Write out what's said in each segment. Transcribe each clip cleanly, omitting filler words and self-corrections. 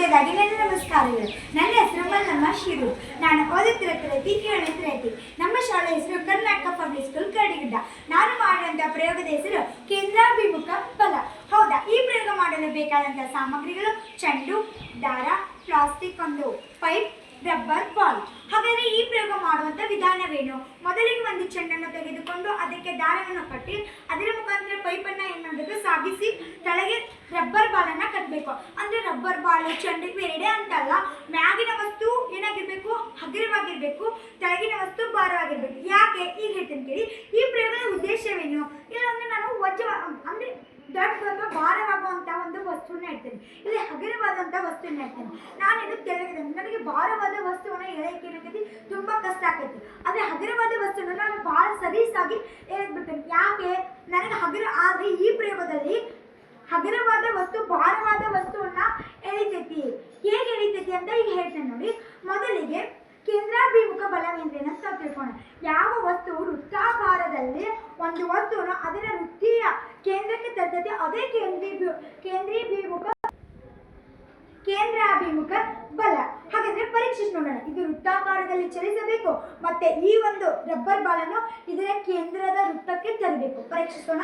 ಮೊದಲನೇದಾಗಿ ನನ್ನ ನಮಸ್ಕಾರಗಳು. ನನ್ನ ಹೆಸರು ಮಲ್ಲಮ್ಮ ಶಿರು. ನಾನು ಓದುತ್ತಿರುವ ತರಗತಿ 7ನೇ ತರಗತಿ. ನಮ್ಮ ಶಾಲೆ ಹೆಸರು ಕರ್ನಾಟಕ ಪಬ್ಲಿಕ್ ಸ್ಕೂಲ್ ಕರಡಿಗುಡ್ಡ. ನಾನು ಮಾಡುವಂತಹ ಪ್ರಯೋಗದ ಹೆಸರು ಕೇಂದ್ರಾಭಿಮುಖ ಬಲ. ಹೌದಾ, ಈ ಪ್ರಯೋಗ ಮಾಡಲು ಬೇಕಾದಂತಹ ಸಾಮಗ್ರಿಗಳು ಚೆಂಡು, ದಾರ, ಪ್ಲಾಸ್ಟಿಕ್ ಒಂದು ಪೈಪ್, ರಬ್ಬರ್ ಬಾಲ್. ಹಾಗಾದರೆ ಈ ಪ್ರಯೋಗ ಮಾಡುವಂಥ ವಿಧಾನವೇನು? ಮೊದಲಿಗೆ ಒಂದು ಚೆಂಡನ್ನು ತೆಗೆದುಕೊಂಡು ಅದಕ್ಕೆ ದಾರವನ್ನು ಕಟ್ಟಿ ಅದರ ಮುಖಾಂತರ ಪೈಪನ್ನು ಏನು ಮಾಡಬೇಕು, ಸಾಗಿಸಿ ಕೆಳಗೆ ರಬ್ಬರ್ ಬಾಲನ್ನು ಕಟ್ಟಬೇಕು. ಅಂದರೆ ರಬ್ಬರ್ ಬಾಲು ಚೆಂಡಿಗೆ ಬೇರೆ ಅಂತಲ್ಲ, ಮ್ಯಾಗಿನ ವಸ್ತು ಏನಾಗಿರಬೇಕು, ಹಗುರವಾಗಿರಬೇಕು, ಕೆಳಗಿನ ವಸ್ತು ಭಾರವಾಗಿರಬೇಕು. ಯಾಕೆ ಈಗ ಹೇಳ್ತೀನಿ ಕೇಳಿ. ಈ ಪ್ರಯೋಗದ ಉದ್ದೇಶವೇನು? ಇಲ್ಲೊಂದು ನಾನು ಅಂದರೆ ದೊಡ್ಡ ಭಾರವಾಗುವಂಥ ಒಂದು ವಸ್ತುವನ್ನ ಇಡ್ತೇನೆ, ಇಲ್ಲಿ ಹಗುರವಾದಂಥ ವಸ್ತುವನ್ನ ಇಡ್ತೇನೆ. ನಾನಿದು ತೆಳಗಿದ್ದೇನೆ, ನನಗೆ ಭಾರವಾದ ವಸ್ತುವನ್ನ ಎಳೆಯಕ್ಕೆ ಏನಾಗೈತಿ ತುಂಬ ಕಷ್ಟ ಆಗ್ತೈತಿ. ಆದರೆ ಹಗುರವಾದ ವಸ್ತುವನ್ನ ನಾನು ಭಾಳ ಸಲೀಸಾಗಿ ಎಳೆದ್ಬಿಡ್ತೇನೆ. ಯಾಕೆ? ನನಗೆ ಹಗುರ ಆದರೆ ಈ ಪ್ರಯೋಗದಲ್ಲಿ ಹಗುರವಾದ ವಸ್ತು ಭಾರವಾದ ವಸ್ತುವನ್ನ ಎಳಿತೈತಿ. ಹೇಗೆ ಎಳಿತೈತಿ ಅಂತ ಈಗ ಹೇಳ್ತೇನೆ ನೋಡಿ. ಮೊದಲಿಗೆ ಕೇಂದ್ರಾಭಿಮುಖ ಬಲವೇಂದ್ರೇನ ಅಂತ ತಿಳ್ಕೋಣ. ಯಾವ ವಸ್ತು ವೃತ್ತಾಕಾರದಲ್ಲಿ ಒಂದು ವಸ್ತುವನ್ನು ಅದರ ವೃತ್ತಿಯ ಕೇಂದ್ರಕ್ಕೆ ತರ್ತದೆ, ಅದೇ ಕೇಂದ್ರಾಭಿಮುಖ ಬಲ. ಹಾಗಾದ್ರೆ ಪರೀಕ್ಷಿಸಿ ನೋಡೋಣ. ಇದು ವೃತ್ತಾಕಾರದಲ್ಲಿ ಚಲಿಸಬೇಕು, ಮತ್ತೆ ಈ ಒಂದು ರಬ್ಬರ್ ಬಾಲನ್ನು ಇದರ ಕೇಂದ್ರದ ವೃತ್ತಕ್ಕೆ ತರಬೇಕು. ಪರೀಕ್ಷಿಸೋಣ.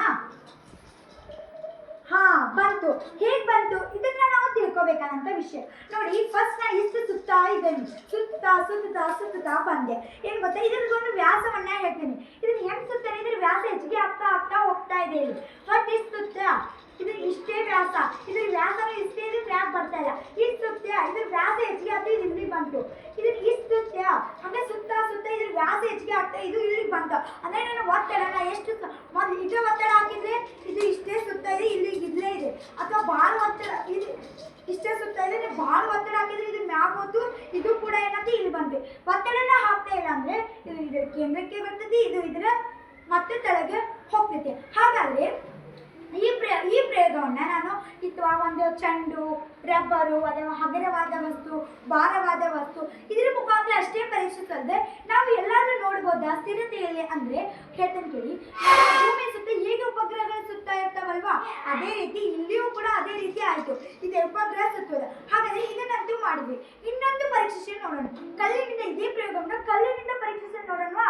ಬಂತು. ಹೇಗೆ ಬಂತು ಇದನ್ನ ನಾವು ತಿಳ್ಕೊಬೇಕಾದಂತ ವಿಷಯ ನೋಡಿ. ಫಸ್ಟ್ ನಾ ಇಷ್ಟು ಸುತ್ತಾ ಇದ್ದೇನೆ, ಸುತ್ತಾ ಬಂದೆ. ಏನು ಗೊತ್ತಾ, ಇದ್ರದ್ದೊಂದು ವ್ಯಾಸವನ್ನ ಹೇಳ್ತೇನೆ. ಇದನ್ನ ಹೆಂಗ್ ಸುತ್ತೇನೆ, ಇದ್ರ ವ್ಯಾಸ ಹೆಚ್ಚಿಗೆ ಆಗ್ತಾ ಹೋಗ್ತಾ ಇದೆ. ಇಲ್ಲಿ ಬಟ್ ಇಷ್ಟು ಸುತ್ತ, ಇದು ಇಷ್ಟೇ ವ್ಯಾಸ, ಇದ್ರ ವ್ಯಾಸನೂ ಇಷ್ಟೇ ಇದೆ, ಮ್ಯಾಪ್ ಬರ್ತಾ ಇಲ್ಲ. ಇಷ್ಟು ಸುತ್ತ, ಇದ್ರ ವ್ಯಾಸ ಹೆಚ್ಚಿಗೆ ಆಗ್ತಾ ಇದು ಇಲ್ಲಿ ಬಂತು. ಇದನ್ನ ಇಷ್ಟು ಸುತ್ತ, ಹಂಗೆ ಸುತ್ತ ಇದ್ರ ವ್ಯಾಸ ಹೆಚ್ಚಿಗೆ ಆಗ್ತಾ ಇದು ಇಲ್ಲಿಗೆ ಬಂತು. ಅಂದ್ರೆ ನಾನು ಒತ್ತಡ ಎಷ್ಟು ಮೊದಲು ಇದೇ ಒತ್ತಡ ಹಾಕಿದ್ರೆ ಇದು ಇಷ್ಟೇ ಸುತ್ತ ಇದೆ, ಇಲ್ಲಿ ಇಲ್ಲೇ ಇದೆ. ಅಥವಾ ಭಾಳ ಒತ್ತಡ ಇದು ಇಷ್ಟೇ ಸುತ್ತ ಇದೆ, ಭಾಳ ಒತ್ತಡ ಹಾಕಿದ್ರೆ ಇದು ಮ್ಯಾಪ್ ಹೋತು, ಇದು ಕೂಡ ಏನಾಗ್ತದೆ ಇಲ್ಲಿ ಬಂತು. ಒತ್ತಡನ ಹಾಕ್ತಾ ಇಲ್ಲ ಅಂದ್ರೆ ಇದು ಇದರ ಕೇಂದ್ರಕ್ಕೆ ಬರ್ತದೆ, ಇದು ಇದರ ಮತ್ತೆ ಕೆಳಗೆ ಹೋಗ್ತೈತೆ. ಹಾಗಾದ್ರೆ ಈ ಪ್ರಯೋಗವನ್ನು ನಾನು ಅಥವಾ ಒಂದು ಚೆಂಡು, ರಬ್ಬರು, ಅಥವಾ ಹಗುರವಾದ ವಸ್ತು, ಭಾರವಾದ ವಸ್ತು ಇದರ ಮುಖಾಂತರ ಅಷ್ಟೇ ಪರೀಕ್ಷಿಸಲ್ದೆ ನಾವು ಎಲ್ಲಾದ್ರೂ ನೋಡ್ಬೋದಾ ಸ್ಥಿರತೆಯಲ್ಲಿ? ಅಂದ್ರೆ ಹೇಳ್ತೇನೆ ಕೇಳಿ. ಭೂಮಿ ಸುತ್ತ ಹೇಗೆ ಉಪಗ್ರಹಗಳು ಸುತ್ತಾ ಇರ್ತಾವಲ್ವಾ, ಅದೇ ರೀತಿ ಇಲ್ಲಿಯೂ ಕೂಡ ಅದೇ ರೀತಿ ಆಯ್ತು. ಇದು ಉಪಗ್ರಹ ಸುತ್ತೋದ. ಹಾಗಾದ್ರೆ ಇದನ್ನಂತೂ ಮಾಡಿದ್ವಿ. ಇನ್ನೊಂದು ಪರೀಕ್ಷಿಸಿ ನೋಡೋಣ. ಕಲ್ಲಿನಿಂದ ಇದೇ ಪ್ರಯೋಗವನ್ನು ಕಲ್ಲಿನಿಂದ ಪರೀಕ್ಷಿಸಿ ನೋಡೋಣವಾ?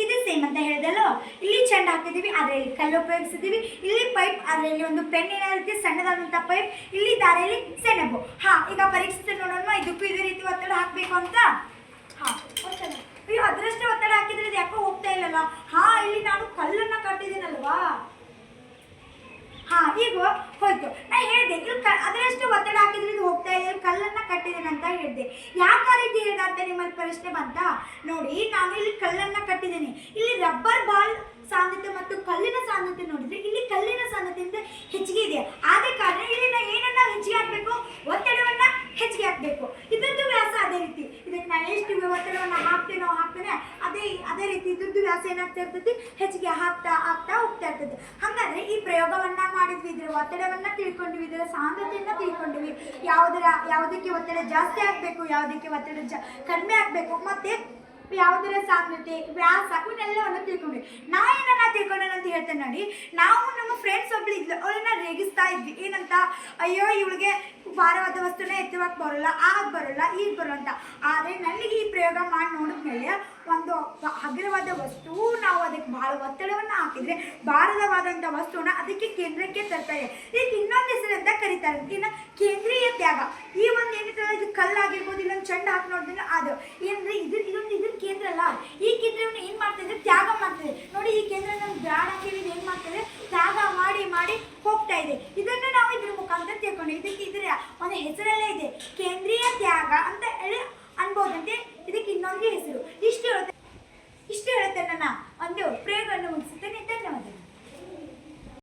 ಇದು ಸೇಮ್ ಅಂತ ಹೇಳಿದಲ್ಲೋ. ಇಲ್ಲಿ ಚೆಂಡು ಹಾಕಿದ್ದೀವಿ, ಅದರಲ್ಲಿ ಕಲ್ಲು ಉಪಯೋಗಿಸಿದ್ದೀವಿ. ಇಲ್ಲಿ ಪೈಪ್, ಅದರಲ್ಲಿ ಒಂದು ಪೆನ್ನಿನ ರೀತಿ ಸಣ್ಣದಾದಂಥ ಪೈಪ್, ಇಲ್ಲಿ ದಾರಿಯಲ್ಲಿ ಸೆಣಬು. ಈಗ ಪರೀಕ್ಷಿಸಿ ನೋಡೋಣ. ಇದಕ್ಕೂ ಇದೇ ರೀತಿ ಒತ್ತಡ ಹಾಕಬೇಕು ಅಂತ. ಒತ್ತಡ, ಅಯ್ಯೋ ಅದರಷ್ಟೇ ಒತ್ತಡ ಹಾಕಿದ್ರೆ ಇದು ಯಾಕೋ ಹೋಗ್ತಾ ಇಲ್ಲಲ್ಲ. ಇಲ್ಲಿ ನಾನು ಕಲ್ಲನ್ನು ಕಟ್ಟಿದ್ದೀನಲ್ವಾ. ಈಗ ಹೋಯ್ತು. ನಾ ಹೇಳಿದೆ ಇಲ್ಲಿ ಅದರಷ್ಟು ಒತ್ತಡ ಹಾಕಿದ್ರೆ ಇದು ಹೋಗ್ತಾ ಇದೆ, ಕಲ್ಲನ್ನು ಕಟ್ಟಿದ್ದೇನೆ ಅಂತ ಹೇಳಿದೆ. ಯಾಕೆ ಆ ರೀತಿ ಹೇಳಿದೆ ಅಂತ ನಿಮ್ಮಲ್ಲಿ ಪ್ರಶ್ನೆ ಬಂತ ನೋಡಿ. ನಾನು ಇಲ್ಲಿ ಕಲ್ಲನ್ನು ಕಟ್ಟಿದ್ದೇನೆ. ಇಲ್ಲಿ ರಬ್ಬರ್ ಬಾಲ್ ಸಾಂದ್ರತೆ ಮತ್ತು ಕಲ್ಲಿನ ಸಾಂದ್ರತೆ ನೋಡಿದ್ರೆ ಇಲ್ಲಿ ಕಲ್ಲಿನ ಸಾಂದ್ರತೆಯಿಂದ ಹೆಚ್ಚಿಗೆ ಇದೆ. ಆದ ಕಾರಣ ಇಲ್ಲಿ ನಾವು ಏನನ್ನ ಹೆಚ್ಚಿಗೆ ಹಾಕಬೇಕು, ಒತ್ತಡವನ್ನ ಹೆಚ್ಚಿಗೆ ಹಾಕಬೇಕು. ಇದ್ರದ್ದು ವ್ಯಾಸ ಅದೇ ರೀತಿ. ಇದಕ್ಕೆ ನಾನು ಎಷ್ಟು ಒತ್ತಡವನ್ನು ಹಾಕ್ತೇನೆ ಅದೇ ರೀತಿ ಇದ್ರದ್ದು ವ್ಯಾಸ ಏನಾಗ್ತಾ ಇರ್ತೈತಿ, ಹೆಚ್ಚಿಗೆ ಆಗ್ತಾ ಹೋಗ್ತಾ ಇರ್ತೈತಿ. ಹಾಗಾದ್ರೆ ಈ ಪ್ರಯೋಗವನ್ನ ಮಾಡಿದ್ವಿ, ಇದರ ಒತ್ತಡವನ್ನ ತಿಳ್ಕೊಂಡ್ವಿ, ಇದರ ಸಾಂದ್ರತೆಯನ್ನ ತಿಳ್ಕೊಂಡ್ವಿ. ಯಾವುದಕ್ಕೆ ಒತ್ತಡ ಜಾಸ್ತಿ ಆಗ್ಬೇಕು, ಯಾವುದಕ್ಕೆ ಒತ್ತಡ ಕಡಿಮೆ ಆಗ್ಬೇಕು, ಮತ್ತೆ ಯಾವುದರ ಸಾಂದ್ರತೆ, ವ್ಯಾಸ, ಇವನ್ನೆಲ್ಲವನ್ನು ತಿಳ್ಕೊಂಡ್ವಿ. ನಾ ತಿಳ್ಕೊಂಡೆ ಅಂತ ಹೇಳ್ತೇನೆ ನೋಡಿ. ನಾವು ನಮ್ಮ ಫ್ರೆಂಡ್ಸ್ ಒಬ್ಳು ಇದ್ಲು, ಅವಳನ್ನ ರೇಗಿಸ್ತಾ ಇದ್ವಿ. ಏನಂತ, ಅಯ್ಯೋ ಇವಳಿಗೆ ಭಾರವಾದ ವಸ್ತುನ ಎತ್ತುವಕ್ಕೆ ಬರೋಲ್ಲ, ಬರೋಲ್ಲ, ಈಗ ಬರೋಲ್ಲ ಅಂತ. ಆದರೆ ನನಗೆ ಈ ಪ್ರಯೋಗ ಮಾಡಿ ನೋಡಿದ್ಮೇಲೆ ಒಂದು ಹಗುರವಾದ ವಸ್ತು ನಾವು ಅದಕ್ಕೆ ಭಾಳ ಒತ್ತಡವನ್ನು ಹಾಕಿದರೆ ಭಾರವಾದಂಥ ವಸ್ತುವನ್ನ ಅದಕ್ಕೆ ಕೇಂದ್ರಕ್ಕೆ ತರ್ತಾರೆ. ಇದಕ್ಕೆ ಇನ್ನೊಂದು ಹೆಸರು ಅಂತ ಕರೀತಾರೆ, ಇನ್ನು ಕೇಂದ್ರೀಯ ತ್ಯಾಗ. ಈ ಒಂದು ಏನಿರ್ತಲ್ಲ, ಇದು ಕಲ್ಲಾಗಿರ್ಬೋದು, ಇಲ್ಲೊಂದು ಚೆಂಡು ಹಾಕಿ ನೋಡಿದ್ರೆ ಅದು ಏನಂದ್ರೆ ಇದನ್ನ ಕೇಂದ್ರ ಅಲ್ಲ. ಈ ಕೇಂದ್ರವನ್ನು ಏನು ಮಾಡ್ತಿದ್ರೆ ತ್ಯಾಗ ಮಾಡ್ತದೆ ನೋಡಿ. ಈ ಕೇಂದ್ರ ನಾವು ಬ್ರಾಡ್ ಹಾಕಿದ್ರೆ ಏನು ಮಾಡ್ತದೆ, ತ್ಯಾಗ